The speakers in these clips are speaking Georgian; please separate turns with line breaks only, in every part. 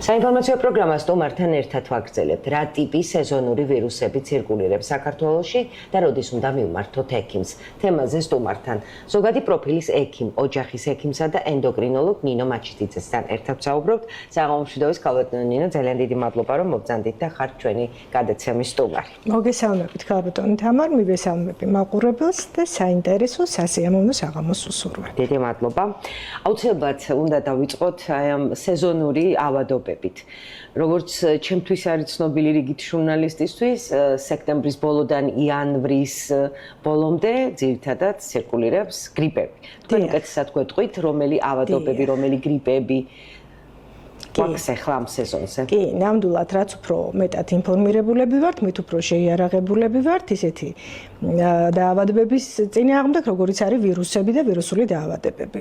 საინფორმაციო პროგრამა სტომართან ერთად ვაგრძელებთ, რა ტიპის სეზონური ვირუსები ცირკულირებს საქართველოში და როდის უნდა მივმართოთ ექიმს. თემაზე სტომართან ზოგადი პროფილის ექიმ, ოჯახის ექიმსა და ენდოკრინოლოგ ნინო მაჩიტიძესთან ერთად ვსაუბრობთ. საღამომშვიდობის ქალბატონო ნინო, ძალიან დიდი მადლობა, რომ მობრძანდით და ხართ ჩვენი გადაცემის სტუმარი.
მოგესალმებით ქალბატონი თამარ, მივესალმები მაყურებელს და საინტერესო სასიამოვნო საღამოს უსურვებ.
დიდი მადლობა. აუცილებლად უნდა დავიწყოთ ამ სეზონური ავადობებით. როგორც ჩემთვის არის ცნობილი რიგით ჟურნალისტისთვის, სექტემბრის ბოლოდან იანვრის ბოლომდე ძირითადად ცირკულირებს გრიპები. თქვენ უკეთესად გვეტყვით, რომელი ავადობები, რომელი გრიპები გვაქვს ახლა ამ სეზონზე.
კი, ნამდვილად, რაც უფრო მეტად ინფორმირებულები ვართ, მით უფრო შეიარაღებულები ვართ ისეთი დაავადებების წინააღმდეგ, როგორიც არის ვირუსები და ვირუსული დაავადებები.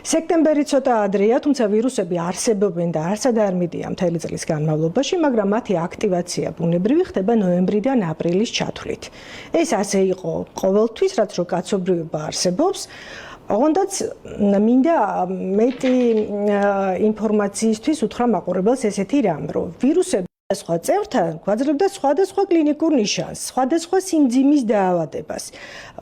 სექტემბერი ცოტა ადრეა, თუმცა ვირუსები არსებობენ და არსად არ მიდიან მთელი წლის განმავლობაში, მაგრამ მათი აქტივაცია ბუნებრივი ხდება ნოემბრიდან აპრილის ჩათვლით. ეს ასე იყო ყოველთვის, რაც რო კაცობრიობა არსებობს. ოღონდაც მინდა მეტი ინფორმაციისთვის უთხრა მაყურებელს ესეთი რამ, რომ ვირუსები სხვა წევრთან გვაძლევდა სხვადასხვა კლინიკურ ნიშანს, სხვადასხვა სიმძიმის დაავადებას.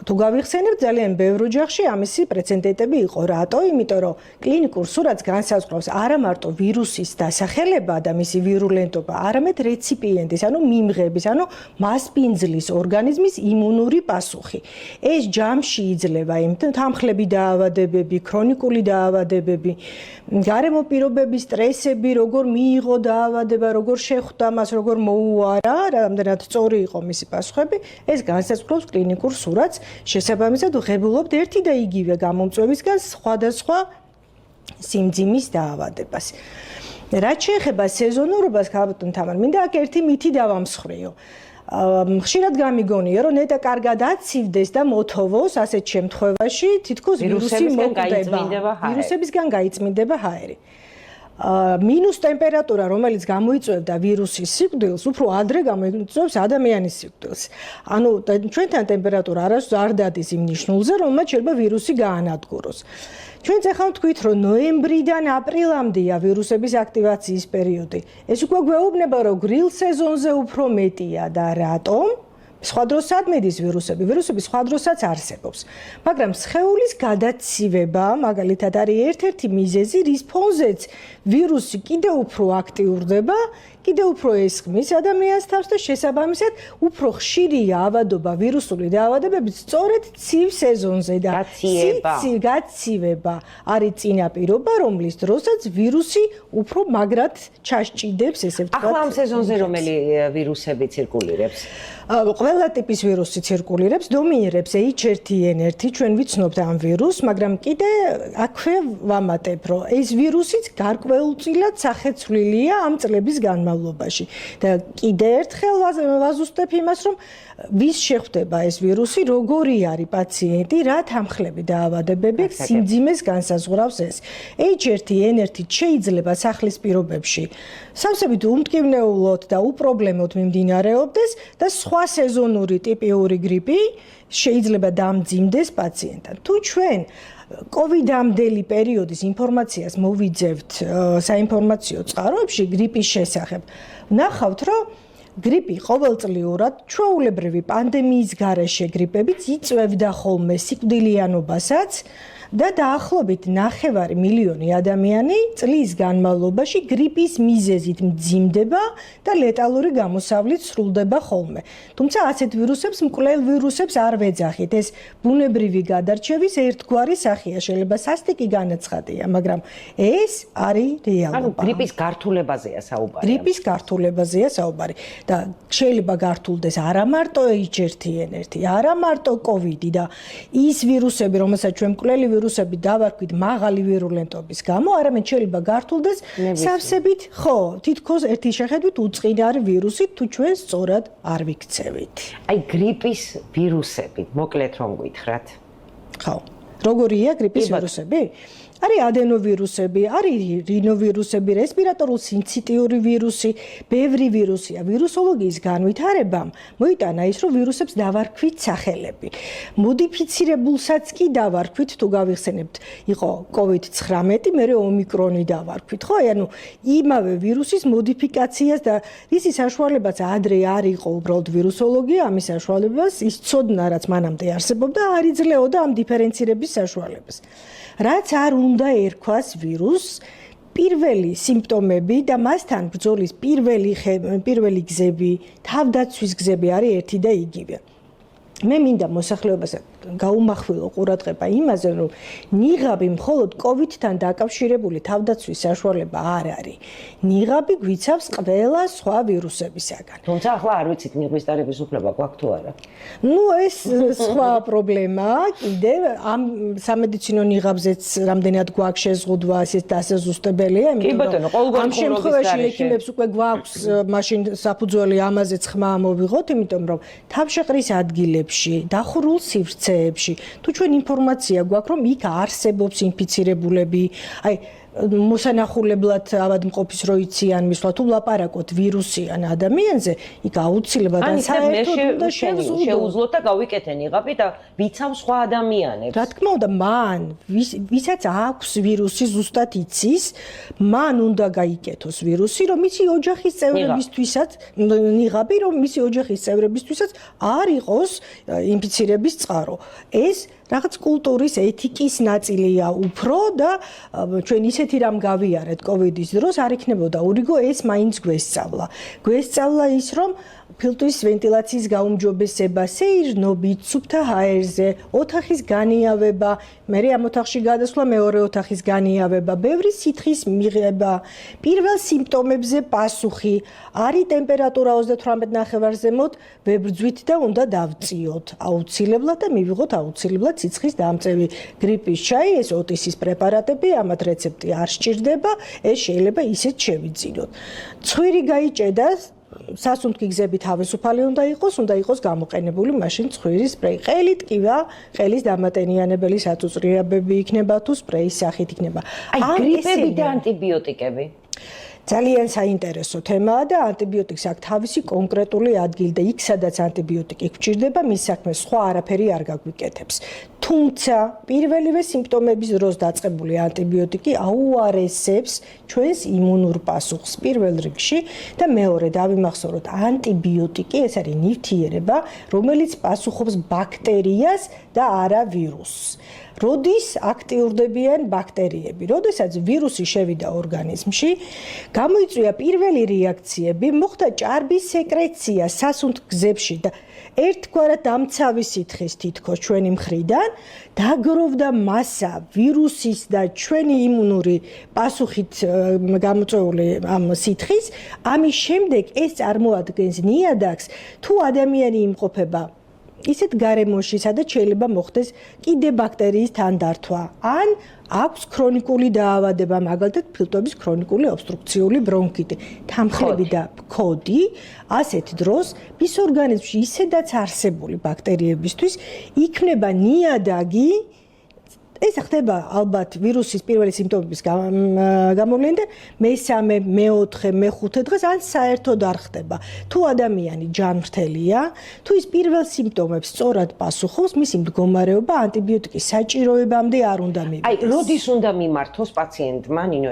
თუ გავიხსენებთ, ძალიან ბევრ ოჯახში ამისი პრეცედენტები იყო. რატო? იმიტომ რომ კლინიკურ სურათს განსაზღვრავს არა მარტო ვირუსის დასახელება და მისი ვირულენტობა, არამედ რეციპიენტის, ანუ მიმღების, ანუ მასპინძლის ორგანიზმის იმუნური პასუხი. ეს ჯამში იძლევა იმ თანხლები დაავადებები, ქრონიკული დაავადებები, გარემო პირობების სტრესები, როგორ მიიღო დაავადება, როგორ შეხვდა მას როგორ მოუარა, რამდენად სწორი იყო მისი პასუხები, ეს განსაზღვრავს კლინიკურ სურათს. შესაბამისად, ვღებულობთ ერთი და იგივე გამომწვევისგან სხვადასხვა სიმძიმის დაავადებას. რაც შეეხება სეზონურობას, ქალბატონ თამარ, მინდა აქ ერთი მითი დავამსხვრიო. ხშირად გამიგონია, რომ ნეტა კარგად აცივდეს და მოთოვოს ასეთ შემთხვევაში, თითქოს ვირუსი მოკვდება, ვირუსებისგან გაიწმინდება ჰაერი. მინუს ტემპერატურა, რომელიც გამოიწვევდა ვირუსის სიკვდილს, უფრო ადრე გამოიწვევს ადამიანის სიკვდილს. ანუ ჩვენთან ტემპერატურა არასდროს არ დადის იმ ნიშნულზე, რომელმაც შეიძლება ვირუსი გაანადგუროს. ჩვენ ახლა ვთქვით, რომ ნოემბრიდან აპრილამდეა ვირუსების აქტივაციის პერიოდი. ეს უკვე გვეუბნება, რომ გრილ სეზონზე უფრო მეტია და რატომ? სხვა დროს ადმედის ვირუსები, ვირუსები სხვა დროსაც არსებობს. მაგრამ სხეულის გადაცივება, მაგალითად, არის ერთ-ერთი მიზეზი, რის ფონზეც ვირუსი კიდევ უფრო აქტიურდება, კიდევ უფრო ესხმის ადამიანს თავს და შესაბამისად უფრო ხშირია ავადობა ვირუსული დაავადებებით სწორედ ცივ სეზონზე და გაცივება არის წინაპირობა, რომლის დროსაც ვირუსი უფრო მაგრად ჩასჭიდებს, ესე ვთქვათ.
ახლა ამ სეზონზე რომელი ვირუსები ცირკულირებს?
ყველა ტიპის ვირუსი ცირკულირებს, დომინირებს H1N1, ჩვენ ვიცნობთ ამ ვირუსს, მაგრამ კიდე აქვე ვამატებ, რომ ეს ვირუსიც გარკვეულწილად სახეცვლილია ამ წლების განმავლობაში. და კიდე ერთხელ ვაზუსტებ იმას, რომ ვის შეხვდება ეს ვირუსი, როგორი არის პაციენტი, რა თანხლები დაავადებები, სიმძიმეს განსაზღვრავს ეს. H1N1 შეიძლება სახლის პირობებში სავსებით უმტკივნეულოდ და უპრობლემოდ მიმდინარეობდეს და სხვა სეზონური ტიპიური გრიპი შეიძლება დამძიმდეს პაციენტთან. თუ ჩვენ კოვიდამდელი პერიოდის ინფორმაციას მოვიძევთ საინფორმაციო წყაროებში გრიპის შესახებ, ვნახავთ, რომ გრიპი ყოველწლიურად ჩვეულებრივი პანდემიის გარეშე გრიპებიც იწვევდა ხოლმე სიკვდილიანობასაც და დაახლოებით 9 მილიონი ადამიანი წლის განმავლობაში გრიპის მიზეზით მძიმდება და ლეტალური გამოსავლით სრულდება ხოლმე. თუმცა ასეთ ვირუსებს, მკვლელ ვირუსებს არ ვეძახით. ეს ბუნებრივი გადარჩევის ერთგვარი სახეა, შეიძლება სასტიკი განაცხადია, მაგრამ ეს არის რეალობა.
ანუ გრიპის გართულებაზეა საუბარი.
გრიპის გართულებაზეა საუბარი და შეიძლება გართულდეს არა მარტო H1N1, არა მარტო COVID და ის ვირუსები, რომელსაც ჩვენ მკვლელი ვირუსები დავარქვით მაღალი ვირულენტობის გამო, არამედ შეიძლება გართულდეს სავსებით, თითქოს ერთი შეხედვით უწყინარი ვირუსი, თუ ჩვენ სწორად არ ვიქცევით.
აი გრიპის ვირუსები, მოკლედ რომ გითხრათ.
როგორია გრიპის ვირუსები? არის ადენოვირუსები, არის რინოვირუსები, რესპირატორულ სინციტიური ვირუსი, ბევრი ვირუსია. ვირუსოლოგიის განვითარებამ მოიტანა ის, რომ ვირუსებს დავარქვით სახელები. მოდიფიცირებულსაც კი დავარქვით, თუ გავიხსენებთ, იყო COVID-19, მერე ომიკრონი დავარქვით, ხო? ანუ იმავე ვირუსის მოდიფიკაციას და ისი საშუალებაც ადრე არ იყო უბრალოდ ვირუსოლოგია, ამის საშუალებას იცოდნა, რაც მანამდე არსებობდა, არ იძლეოდა ამ დიფერენცირების საშუალებას. რაც არ უნდა ერქვას ვირუსს, პირველი სიმპტომები და მასთან ბრძოლის პირველი გზები, თავდაცვის გზები არის ერთი და იგივე. მე მინდა მოსახლეობას გაუმახვილო ყურადღება იმაზე, რომ ნიღაბი მხოლოდ COVID-თან დაკავშირებული თავდაცვის საშუალება არ არის. ნიღაბი გვიცავს ყველა სხვა ვირუსებისაგან.
თუმცა ახლა არ ვიცით ნიღბის დარების უფლება გვაქვს თუ არა.
ეს სხვა პრობლემაა. კიდევ ამ სამედიცინო ნიღაბზეც რამდენად გვაქვს შეზღუდვა, ესეც დასაზუსტებელია,
იმიტომ რომ
ამ შემთხვევაში ექიმებს უკვე გვაქვს მაშინ საფუძველი ამაზეც ხმა მოვიღოთ, იმიტომ რომ თავშეყრის ადგილებში, დახურულ სივრცეებში, თუ ჩვენ ინფორმაცია გვაქვს, რომ იქ არსებობს ინფიცირებულები, აი მოსანახულებლად ავადმყოფის რო იციან, მისვლა თუ ლაპარაკობთ ვირუსიან ადამიანზე, იქ აუცილებლად და საერთოდ უნდა
შეუძლოთ და გავიკეთე ნიღაბი და ვიცავ სხვა ადამიანებს.
რა თქმა უნდა, მან ვისაც აქვს ვირუსი ზუსტად იცის, მან უნდა გაიკეთოს ვირუსი, რომ მისი ოჯახის წევრებისთვისაც ნიღაბი, რომ მისი ოჯახის წევრებისთვისაც არ იყოს ინფიცირების წყარო. ეს რაღაც კულტურის ეთიკის ნაწილია უფრო და ჩვენ ისეთი რამ გავიარეთ COVID-ის დროს არ იქნებოდა ურიგო, ეს მაინც გვესწავლა. გვესწავლა ის, რომ ფილტვის ვენტილაციის გაუმჯობესება, სეირნობით, სუფთა ჰაერზე, ოთახის განიავება, მე ამ ოთახში გადასვლა, მეორე ოთახის განიავება, ბევრი სითხის მიღება, პირველ სიმპტომებზე პასუხი, არის ტემპერატურა 38 ნახევარზემოთ, ვებრძვით და უნდა დავწიოთ აუცილებლად და მივიღოთ აუცილებლად სიცხის დამწევი. გრიპის ჩაი, ეს ოტისის პრეპარატები, ამათ რეცეპტი არ სჭირდება, ეს შეიძლება ისეთ შევიძინოთ. ცხვირი გაიჭედა, სასუნთქი გზები თავისუფალი უნდა იყოს გამოყენებული მაშინ ცხვირის სპრეი. ყელით კივა, ყელის დამატენიანებელი საწუწრიაბები იქნება თუ სპრეის სახით იქნება.
აი გრიპები და ანტიბიოტიკები.
ძალიან საინტერესო თემაა და ანტიბიოტიკს აქვს თავისი კონკრეტული ადგილი და იქ სადაც ანტიბიოტიკი გვჭირდება, მის საქმეს სხვა არაფერი არ გაგვიკეთებს. თუმცა პირველივე სიმპტომების დროს დაწყებული ანტიბიოტიკი აუარესებს ჩვენს იმუნურ პასუხს პირველ რიგში და მეორე დავიმახსოვროთ, ანტიბიოტიკი ეს არის ნივთიერება, რომელიც პასუხობს ბაქტერიას და არა ვირუსს. როდის აქტიურდებიან ბაქტერიები? როდესაც ვირუსი შევიდა ორგანიზმში, გამოიწვია პირველი რეაქციები, მოხდა ჭარბის სეკრეცია სასუნთქ გზებში და ერთგვარად დამცავი სითხის თითქოს ჩვენი მხრიდან, დაგროვდა მასა ვირუსის და ჩვენი იმუნური პასუხით გამოწვეული ამ სითხის, ამის შემდეგ ეს წარმოადგენს ნიადაგს, თუ ადამიანი იმყოფება ისეთ გარემოში, სადაც შეიძლება მოხდეს კიდე ბაქტერიის თანდართვა. ან აქვს ქრონიკული დაავადება, მაგალითად ფილტვების ქრონიკული ობსტრუქციული ბრონქიტი, თანხლები და ქოდი, ასეთ დროს მის ორგანიზმში ისედაც არსებული ბაქტერიებისთვის იქნება ნიადაგი. ეს ხდება ალბათ ვირუსის პირველი სიმპტომების გამოვლენიდან მესამე, მეოთხე, მეხუთე დღეს ან საერთოდ არ ხდება. თუ ადამიანი ჯანმრთელია, თუ ის პირველ სიმპტომებს სწორად პასუხობს, მისი მდგომარეობა ანტიბიოტიკის საჭიროებამდე არ უნდა მივიდეს.
აი, როდის უნდა მიმართოს პაციენტმა, ნინო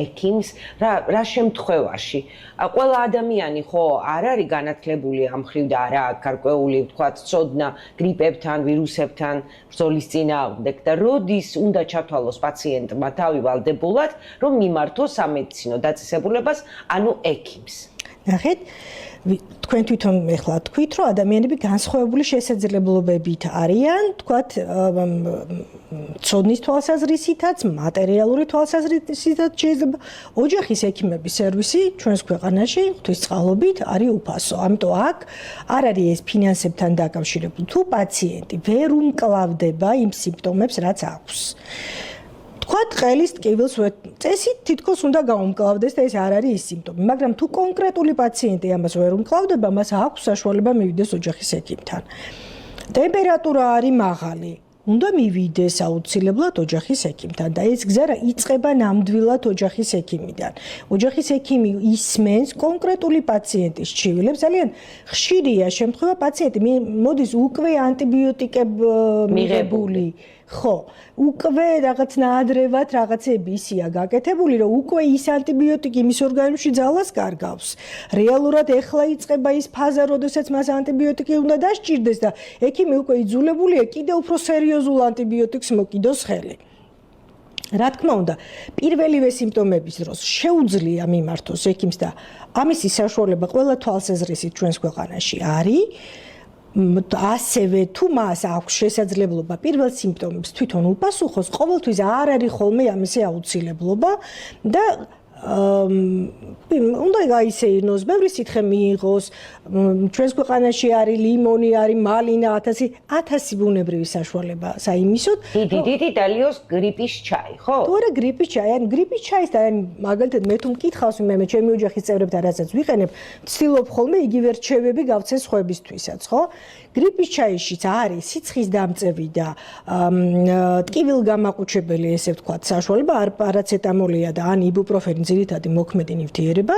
ექიმს, რა შემთხვევაში? ყველა ადამიანი ხო არ არის განათლებული ამ ხრივ და არა გარკვეული, ვთქვათ, ცოდნა გრიპებთან, ვირუსებთან, ბრძოლის წინააღმდეგ და როდის უნდა ჩათვალოს პაციენტმა თავი ვალდებულად, რომ მიმართოს სამედიცინო დაწესებულებას, ანუ ექიმს.
ნახეთ, თქვენ თვითონ ეხლა თქვით, რომ ადამიანები განსხვავებული შესაძლებლობებით არიან, თქვათ, ცოდნის თვალსაზრისითაც, მატერიალური თვალსაზრისითაც შეიძლება ოჯახის ექიმების სერვისი ჩვენს ქვეყანაში ღვთისწყალობით არის უფასო. ამიტომ აქ არ არის ეს ფინანსებთან დაკავშირებული. თუ პაციენტი ვერ უმკლავდება იმ სიმპტომებს, რაც აქვს. თქვათ, ყელის ტკივილს წესით თითქოს უნდა გაუმკლავდეს და ეს არ არის ის სიმპტომი, მაგრამ თუ კონკრეტული პაციენტი ამას ვერ უმკლავდება, მას აქვს საშუალება მივიდეს ოჯახის ექიმთან. ტემპერატურა არის მაღალი. უნდა მივიდეს აუცილებლად ოჯახის ექიმთან და ეს გზა იწყება ნამდვილად ოჯახის ექიმიდან. ოჯახის ექიმი ისმენს კონკრეტული პაციენტის ჩივილებს. ძალიან ხშირია შემთხვევა პაციენტი მოდის უკვე ანტიბიოტიკებ მიღებული. ხო, უკვე რაღაც ნაადრევად რაღაცები ისია გაკეთებული, რომ უკვე ის ანტიბიოტიკი მის ორგანიზმში ძალას კარგავს. რეალურად ეხლა იწყება ის ფაზა, როდესაც მას ანტიბიოტიკი უნდა დასჭირდეს და ექიმი უკვე იძულებულია კიდევ უფრო სერიოზულ ანტიბიოტიკს მოკიდოს ხელი. რა თქმა უნდა, პირველივე სიმპტომების დროს შეუძლია მიმართოს ექიმს და ამისი საშუალება ყველა თვალსაზრისით ჩვენს ქვეყანაში არის. ასევე თუ მას აქვს შესაძლებლობა პირველ სიმპტომებს თვითონ უპასუხოს, ყოველთვის არ არის ხოლმე ამისი აუცილებლობა და უნდა გაისეირნოს, ბევრი სითხე მიიღოს, ჩვენს ქვეყანაში არის ლიმონი, არის მალინა, 1000 ბუნებრივი საშუალება საიმისოდ.
დიდი დალიოს გრიპის ჩაი, ხო?
თუ არა გრიპის ჩაი, ან გრიპის ჩაის და მაგალითად მე თუ მკითხავს მე ჩემი ოჯახის წევრებთან რასაც ვიყენებ, ვცდილობ ხოლმე იგივე რჩევები გავცეს სხვებისთვისაც, ხო? გრიპის ჩაიშიც არის სიცხის დამწევი და ტკივილგამაყუჩებელი, ესე ვთქვათ, საშუალება, არ პარაცეტამოლია და ან იბუპროფენი ძირითადი მოქმედი ნივთიერება.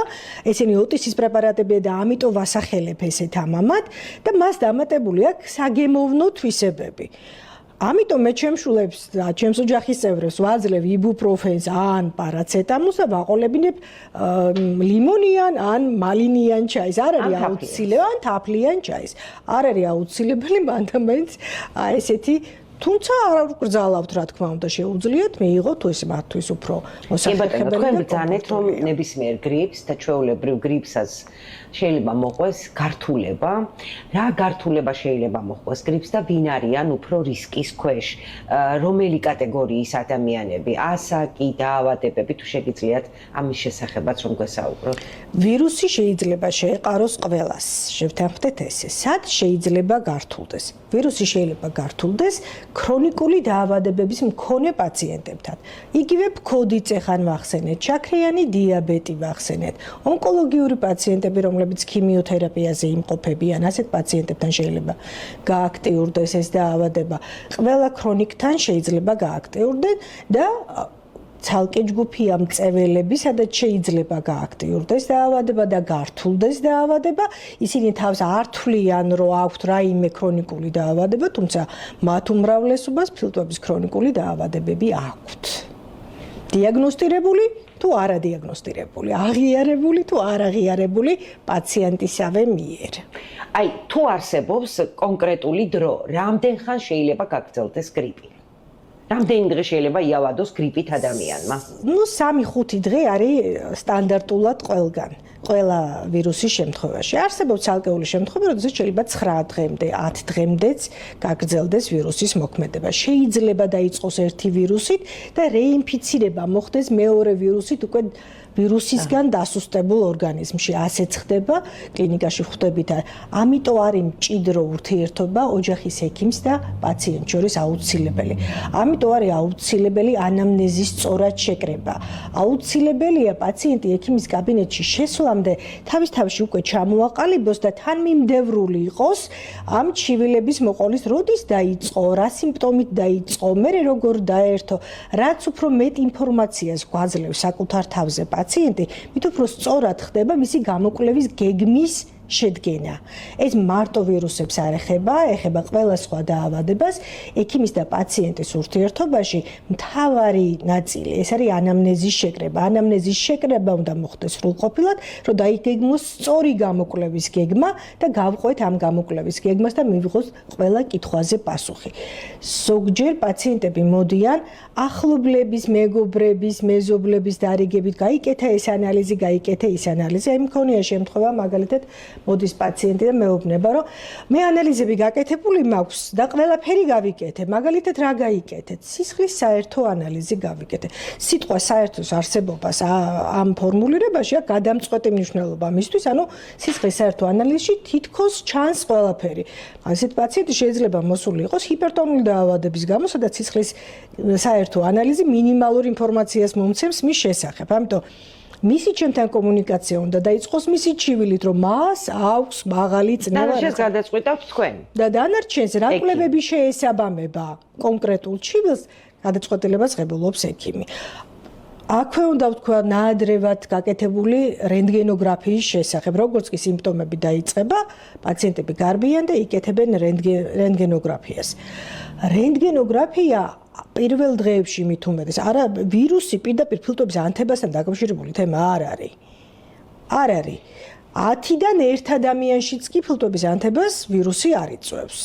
ესენი ოტისის პრეპარატებია და ამიტომ ვასახელებ ესეთ ამამად და მას დამატებული აქვს საგემოვნო თვისებები. ამიტომ მე ჩემშულებს და ჩემს ოჯახის წევრებს ვაძლევ იბუპროფენს ან პარაცეტამოლს და ვაყოლებინებ ლიმონიან ან მალინიან ჩაის. არ არის აუცილებელი ან თაფლიან ჩაის. არ არის აუცილებელი მანდამაინც ესეთი თუმცა არ გრძალავთ რა თქმა უნდა შეუძლიათ მიიღოთ ეს მათთვის უფრო მოსახერხებელი.
თქვენ ბრძანეთ რომ ნებისმიერ გრიპს და ჩვეულებრივ გრიპსაც შეიძლება მოყვეს გართულება. რა გართულება შეიძლება მოყვეს გრიპს და ვინ არიან უფრო რისკის ქვეშ? რომელი კატეგორიის ადამიანები? ასაკი, დაავადებები თუ შეგიძლიათ ამის შესახებაც რომ გვესაუბროთ?
ვირუსი შეიძლება შეეყაროს ყველას. შევთანხმდეთ ესე. სად შეიძლება გართულდეს? ვირუსი შეიძლება გართულდეს ქრონიკული დაავადებების მქონე პაციენტებთან. იგივე ფქოდიც ეხან ვახსენეთ, შაქრიანი დიაბეტი ვახსენეთ, ონკოლოგიური პაციენტები, რომლებიც ქიმიოთერაპიაზე იმყოფებიან, ასეთ პაციენტებთან შეიძლება გააქტიურდეს ეს დაავადება. ყველა ქრონიკთან შეიძლება გააქტიურდეს და ცალკე ჯგუფია მწველები, სადაც შეიძლება გააქტიურდეს დაავადება და გართულდეს დაავადება. ისინი თავს არ თვლიან, რომ აქვთ რაიმე ქრონიკული დაავადება, თუმცა მათ უმრავლესობას ფილტვების ქრონიკული დაავადებები აქვთ. დიაგნოსტირებული თუ არადიაგნოსტირებული, აღიარებული თუ არ აღიარებული პაციენტისავე მიერ.
აი, თუ არსებობს კონკრეტული დრო, რამდენ ხანს შეიძლება გაგრძელდეს გრიპი? რამდენი დღე შეიძლება იავადოს გრიპით ადამიანმა?
3-5 დღე არის სტანდარტულად ყველგან. ყველა ვირუსის შემთხვევაში. არსებობს ცალკეული შემთხვევები, როდესაც შეიძლება 9 დღემდე, 10 დღემდეც გაგრძელდეს ვირუსის მოქმედება. შეიძლება დაიწყოს ერთი ვირუსით და რეინფიცირება მოხდეს მეორე ვირუსით უკვე ვირუსისგან დასუსტებულ ორგანიზმში. ასეც ხდება, კლინიკაში ხვდებით. ამიტომ არის მჭიდრო ურთიერთობა ოჯახის ექიმს და პაციენტს შორის აუცილებელი. ამიტომ არის აუცილებელი ანამნეზის სწორად შეკრება. აუცილებელია პაციენტი ექიმის კაბინეტში შესვლამდე თავის თავში უკვე ჩამოაყალიბოს და თანმიმდევრული იყოს ამ ჩივილების მოყოლის როდის დაიწყო, რა სიმპტომით დაიწყო, მერე როგორ დაერთო, რაც უფრო მეტ ინფორმაციას გვაძლევს საკუთარ თავზე პაციენტი, მით უფრო სწორად ხდება მისი გამოკვლევის გეგმის შედგენა. ეს მარტო ვირუსებს არ ეხება, ეხება ყველა სხვა დაავადებას. ექიმის და პაციენტის ურთიერთობაში მთავარი ნაწილი ეს არის ანამნეზის შეკრება. ანამნეზის შეკრება უნდა მოხდეს სრულყოფილად, რომ დაიგეგმოს სწორი გამოკვლევის გეგმა და გავყვეთ ამ გამოკვლევის გეგმას და მივიღოთ ყველა კითხვაზე პასუხი. ზოგჯერ პაციენტები მოდიან ახლობლების, მეგობრების, მეზობლების დარიგებით, გაიკეთა ეს ანალიზი, გაიკეთა ის ანალიზი. აი მქონია შემთხვევა მაგალითად მოდის პაციენტი და მეუბნება, რომ მე ანალიზები გაკეთებული მაქვს და ყველაფერი გავიკეთე. მაგალითად რა გაიკეთეთ? სისხლის საერთო ანალიზი გავიკეთე. სიტყვა საერთოს არსებობას ამ ფორმულირებაში აქვს გადამწყვეტი მნიშვნელობა მისთვის, ანუ სისხლის საერთო ანალიზში თითქოს ჩანს ყველაფერი. ასეთ პაციენტი შეიძლება მოსული იყოს ჰიპერტონული დაავადების გამო, სადაც სისხლის საერთო ანალიზი მინიმალურ ინფორმაციას მომცემს მის შესახებ. ამიტომ მისი ჩემთან კომუნიკაცია უნდა დაიწყოს მისი ჩივილით, რომ მას აქვს მაღალი წნევა.
დანარჩენს გადაწყვეტავთ თქვენ.
და დანარჩენს რა კვლევები შეესაბამება კონკრეტულ ჩივილს, გადაწყვეტილებას ღებულობს ექიმი. აქვე უნდა ვთქვა ნაადრევად გაკეთებული რენტგენოგრაფიის შესახებ, როგორც კი სიმპტომები დაიწყება, პაციენტები გარბიან და იკეთებენ რენტგენოგრაფიას. რენტგენოგრაფია პირველ დღეებში მით უმეტეს, არა ვირუსი პირდაპირ ფილტვების ანთებასთან დაკავშირებული თემა არ არის. არ არის. 10-დან 1 ადამიანშიც კი ფილტვების ანთებას ვირუსი არ იწვევს.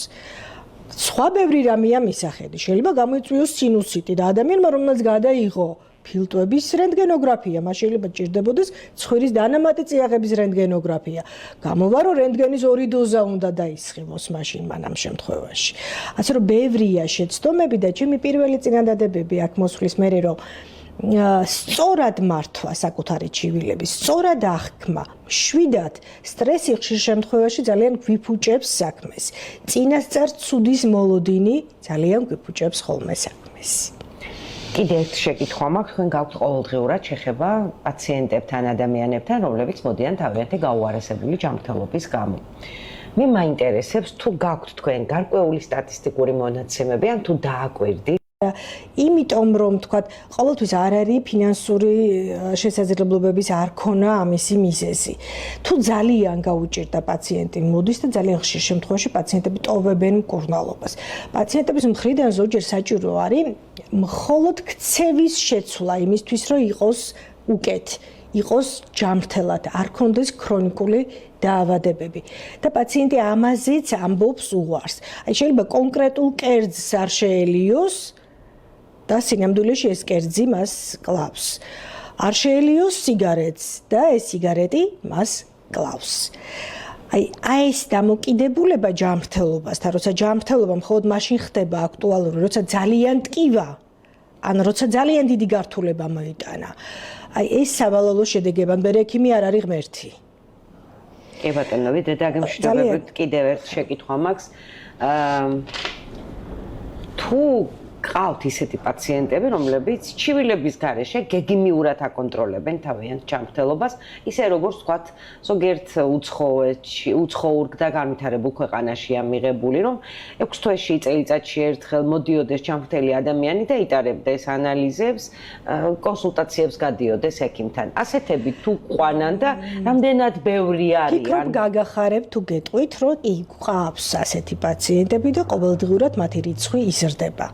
სხვა ბევრი რამეა მისახედი. შეიძლება გამოიწვიოს სინუსიტი და ადამიანმა რომელსაც გადაიღო ფილტვების რენტგენოგრაფია, მას შეიძლება ჭირდებოდეს ცხვირის დანამატი წიაღების რენტგენოგრაფია. გამოვარო რენტგენის 2 დოზა უნდა დაისხივოს მაშინ მან ამ შემთხვევაში. ასე რომ ბევრია შეცდომები და ჩემი პირველი წინადადებები აქ მოსვლის მერე რომ სწორად მართვა საკუთარი ჩივილების, სწორად აღქმა, შვიდად სტრესი ხშირ შემთხვევაში ძალიან გვიფუჭებს საქმეს. წინასწარ ცუდის მოლოდინი ძალიან გვიფუჭებს ხოლმე საქმეს.
კიდევ ერთ შეკითხვა მაქვს, თქვენ გაქვთ ყოველდღიურად შეხება პაციენტებთან, ადამიანებთან, რომლებიც მოდიან თავიანთი გაუარესებული ჯანმრთელობის გამო. მე მაინტერესებს თუ გაქვთ თქვენ გარკვეული სტატისტიკური მონაცემები, ან თუ დააკვირდით
იმიტომ რომ თქვათ, ყოველთვის არ არის ფინანსური შესაძლებლობების არ ქონა ამისი მიზეზი. თუ ძალიან გაუჭირდა პაციენტი მოდის და ძალიან ხშირ შემთხვევაში პაციენტები ტოვებენ მკურნალობას. პაციენტების მხრიდან ზოგჯერ საჭირო არის მხოლოდ ქცევის შეცვლა იმისთვის, რომ იყოს უკეთ, იყოს ჯანმრთელად, არ ქონდეს ქრონიკული დაავადებები. და პაციენტი ამაზეც ამბობს უარს. აი შეიძლება კონკრეტულ კერძს არ შეელიოს და სინამდვილეში ეს კერძი მას კლავს. არ შეელიოს სიგარეტს და ეს სიგარეტი მას კლავს. აი ეს დამოკიდებულება ჯანმრთელობასთან, როცა ჯანმრთელობა მხოლოდ მაშინ ხდება აქტუალური, როცა ძალიან ტკივა, ან როცა ძალიან დიდი გართულება მოიტანა. აი ეს სავალალო შედეგებად მე ექიმი არ არის ღმერთი.
კი ბატონო, ვიდრე გემშვიდობებით კიდევ ერთ შეკითხვა მაქვს. თუ ყავთ ისეთი პაციენტები, რომლებიც ჩივილების გარეშე გეგმიურად აკონტროლებენ თავიანთ ჯანმრთელობას, ისე როგორც ვთქვათ, ზოგიერთ უცხოურ და განვითარებულ ქვეყანაშია მიღებული, რომ 6 თვეში წელიწადში ერთხელ მოდიოდეს ჯანმრთელი ადამიანი და იტარებდეს ანალიზებს, კონსულტაციებს გადიოდეს ექიმთან. ასეთები თუ ყვანან და რამდენად ბევრი არიან?
ფიქრობ გაგახარებ თუ გეტყვით, რომ ყავს ასეთი პაციენტები და ყოველდღიურად მათი რიცხვი იზრდება.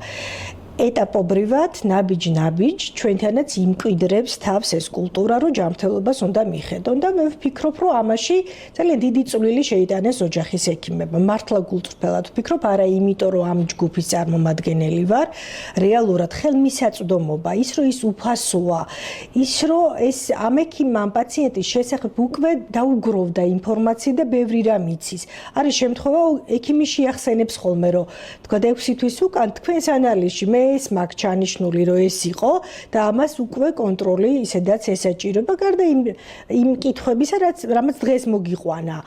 ეტაპობრივად, ნაბიჯ-ნაბიჯ ჩვენთანაც იმკვიდრებს თავს ეს კულტურა, რომ ჯანმრთელობას უნდა მიხედონ და მე ვფიქრობ, რომ ამაში ძალიან დიდი წვლილი შეიტანეს ოჯახის ექიმებმა. მართლა გულწრფელად ვფიქრობ, არა იმიტომ, რომ ამ ჯგუფის წარმომადგენელი ვარ, რეალურად ხელმისაწვდომობა, ის რომ ის უფასოა, ის რომ ეს ამ ექიმმა ამ პაციენტის შესახებ უკვე დაუგროვდა ინფორმაცია და ბევრი რამ იცის. არის შემთხვევა, ექიმი შეახსენებს ხოლმე, რომ თქვა 6 თვის უკან თქვენს ანალიზში მე ეს მაგ ჩანიშნული რომ ეს იყო და ამას უკვე კონტროლი ისედაც ესაჭიროება გარდა იმ კითხვებისა რამაც დღეს მოგიყვანა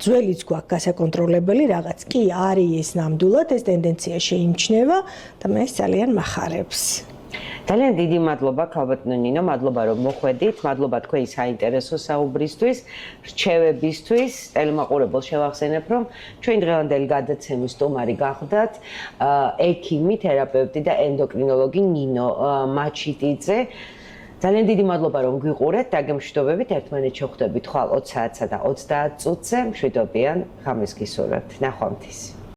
ძველიც გვაქვს გასაკონტროლებელი რაღაც კი არის ეს ნამდვილად ეს ტენდენცია შეიმჩნევა და მე ძალიან მახარებს.
ძალიან დიდი მადლობა ქალბატონო ნინო, მადლობა რომ მოხვედით, მადლობა თქვენი საინტერესო საუბრისთვის, რჩევებისთვის. ტელემაყურებელს შევახსენებ, რომ ჩვენ დღევანდელი გადაცემის სტუმარი გახდათ ექიმი, თერაპევტი და ენდოკრინოლოგი ნინო მაჩიტიძე. ძალიან დიდი მადლობა რომ გვიყურეთ, დაგემშვიდობებით, ერთმანეთს შევხვდებით ხვალ 20 საათსა და 30 წუთზე, მშვიდობიან ღამეს გისურვებთ. ნახვამდის.